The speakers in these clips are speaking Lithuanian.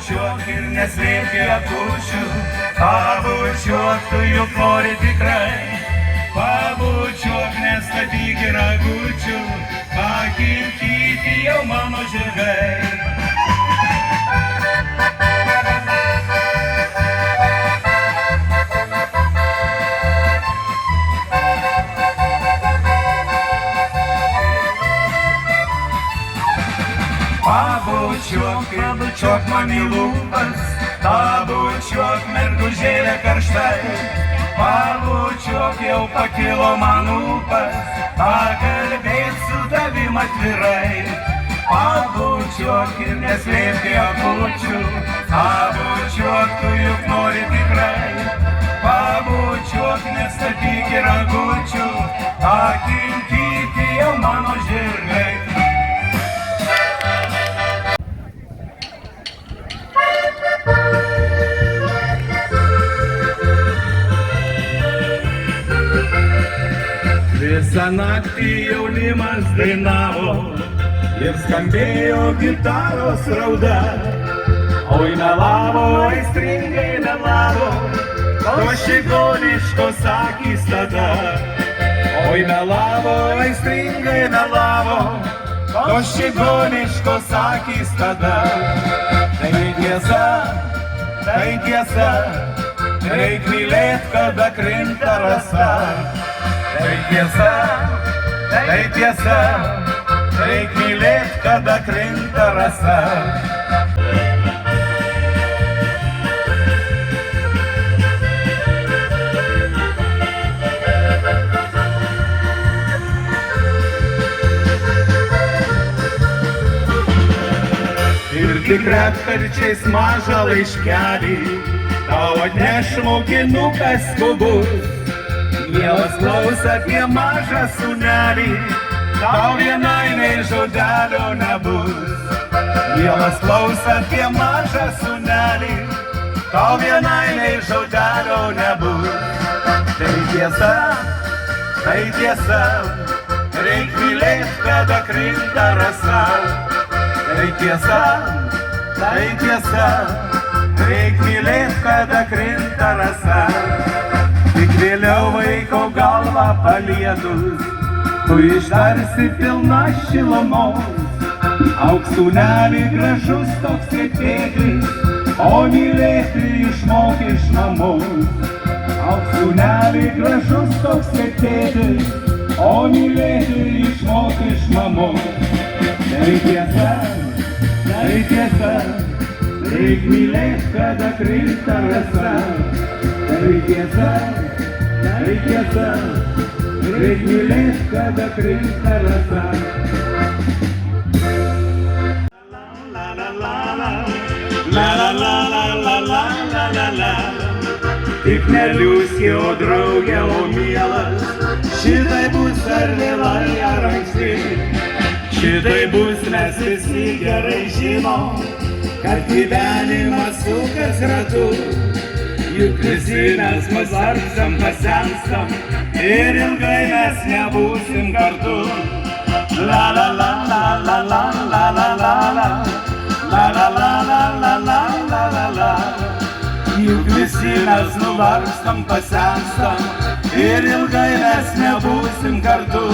Pabučiuok ir neslėpk akučių, pabučiuok tu juk nori tikrai. Pabučiuok, nestatyk ragučių, pakilkyti jau mano žirgai. Pabučiuok man į lūpas, pabučiuok mergužėlė karštai. Pabučiuok jau pakilo man ūpas, pakalbėt su tavim atvirai. Pabučiuok ir neslėpk akučių, pabučiuok tu juk nori tikrai. Pabučiuok, nestatyk ragučių, pakilkyti jau mano žirgai. Visą naktį jaunimas dainavo ir skambėjo gitaros rauda. Oi melavo, aistringai melavo, tos čigoniškos akys tada. Oi melavo, aistringai melavo, tos čigoniškos akys tada. Tai tiesa, reik mylėt, kada krinta rasa. Tai tiesa, reik mylėt, kada krinta rasa. Ir tik retkarčiais mažą laiškelį tau atneš mokinukas skubus. Mielas klaus apie mažą sūnelį, tau vienai nei žodelio nebus. Mielas klaus apie mažą sūnelį, tau vienai nei žodelio nebus. Tai tiesa, reik mylėt, kada krinta rasa. Tai tiesa, reik mylėt, kada krinta rasa. Tik vėliau vaiko galvą palietus, tu ištarsi pilna šilumos. Auk sūneli gražus toks kaip tėtis, o mylėti išmok iš mamos. Auk sūneli gražus toks kaip tėtis, o mylėti išmok iš mamos. Tai tiesa, reik mylėt, kada krinta rasa. Tai tiesa, reik mylėt, kada krinta rasa. Tik neliūski, o draugė, o mielas, šitai bus ar vėlai ar anksti. Šitai bus, mes visi gerai žinom, kad gyvenimas sukas ratu. Juk visi mes pasvarkstam, pasenstam ir ilgai mes nebūsim kartu. La la la la la la la la la la la la la la la la la la la. Juk visi mes nuvargstam, pasenstam ir ilgai mes nebūsim kartu.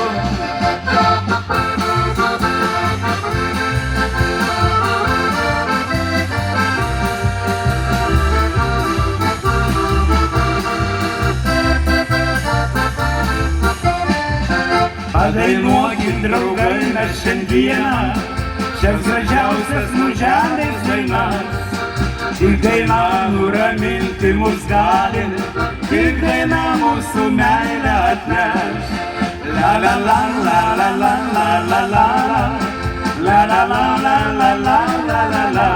Padainuokit, draugai, mes šiandieną šias gražiausias mūsų žemės dainas. Tik daina nuraminti mus gali, tik daina mūsų meilę atneš. La la la la la la la la la la la la la la la la la la.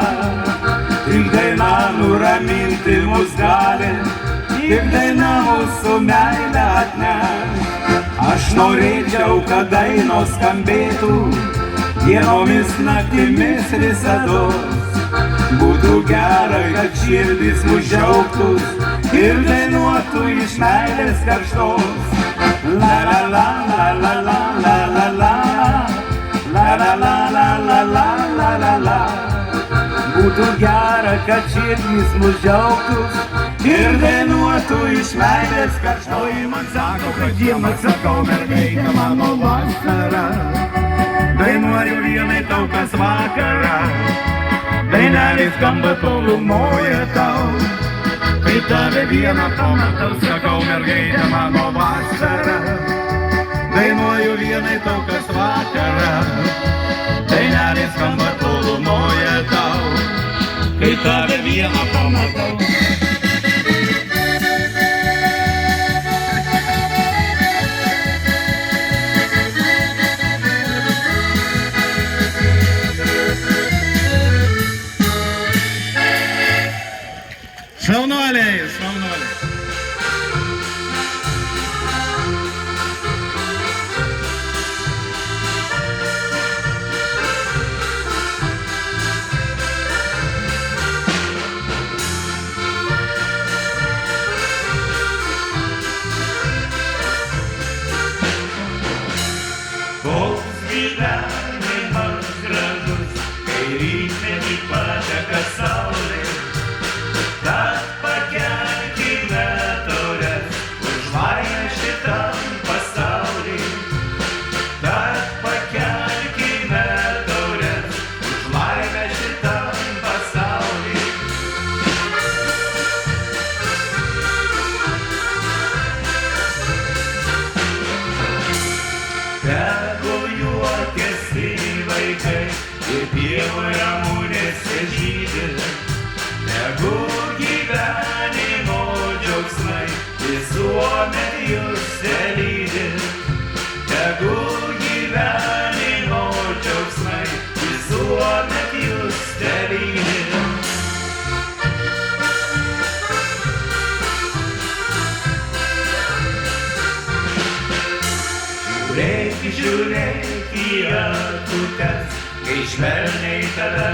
Tik daina nuraminti mus gali, tik daina mūsų meilę atneš. Aš norėčiau, kad dainos skambėtų dienomis, naktimis visados. Būtų gera, kad širdis mus džiaugtų ir dainuotų iš meilės karštos. La la la la la la la la la la la la la la la la la la. būtų gera, kad širdys mus džiaugtus ir dainuotų iš meilės karštoji man sako, kad žiemą sakau mergaitė mano vasara. Dainuoju vienai tau kas vakarą, dainelė skamba tolumoje tau. Kai tave vieną pamatau, sakau mergaitė mano vasara. Dainuoju vienai tau kas vakarą, dainelė skamba tolumoje tau. Kai tave vieną pamatau. Šaunuoliai, šaunuoliai. Koks gyvenimas gražus, kai rytmetį pateka saulė. Tad pakelkime taures už laimę šitam pasauly. Tad pakelkime taures už laimę šitam pasauly. Tegul juokiasi vaikai ir pievoj ramunėse žydi. Tegul gyvenimo džiaugsmai visuomet jūs telydi. Tegul gyvenimo džiaugsmai visuomet jūs telydi. Žiūrėk į akutes, kai švelniai tave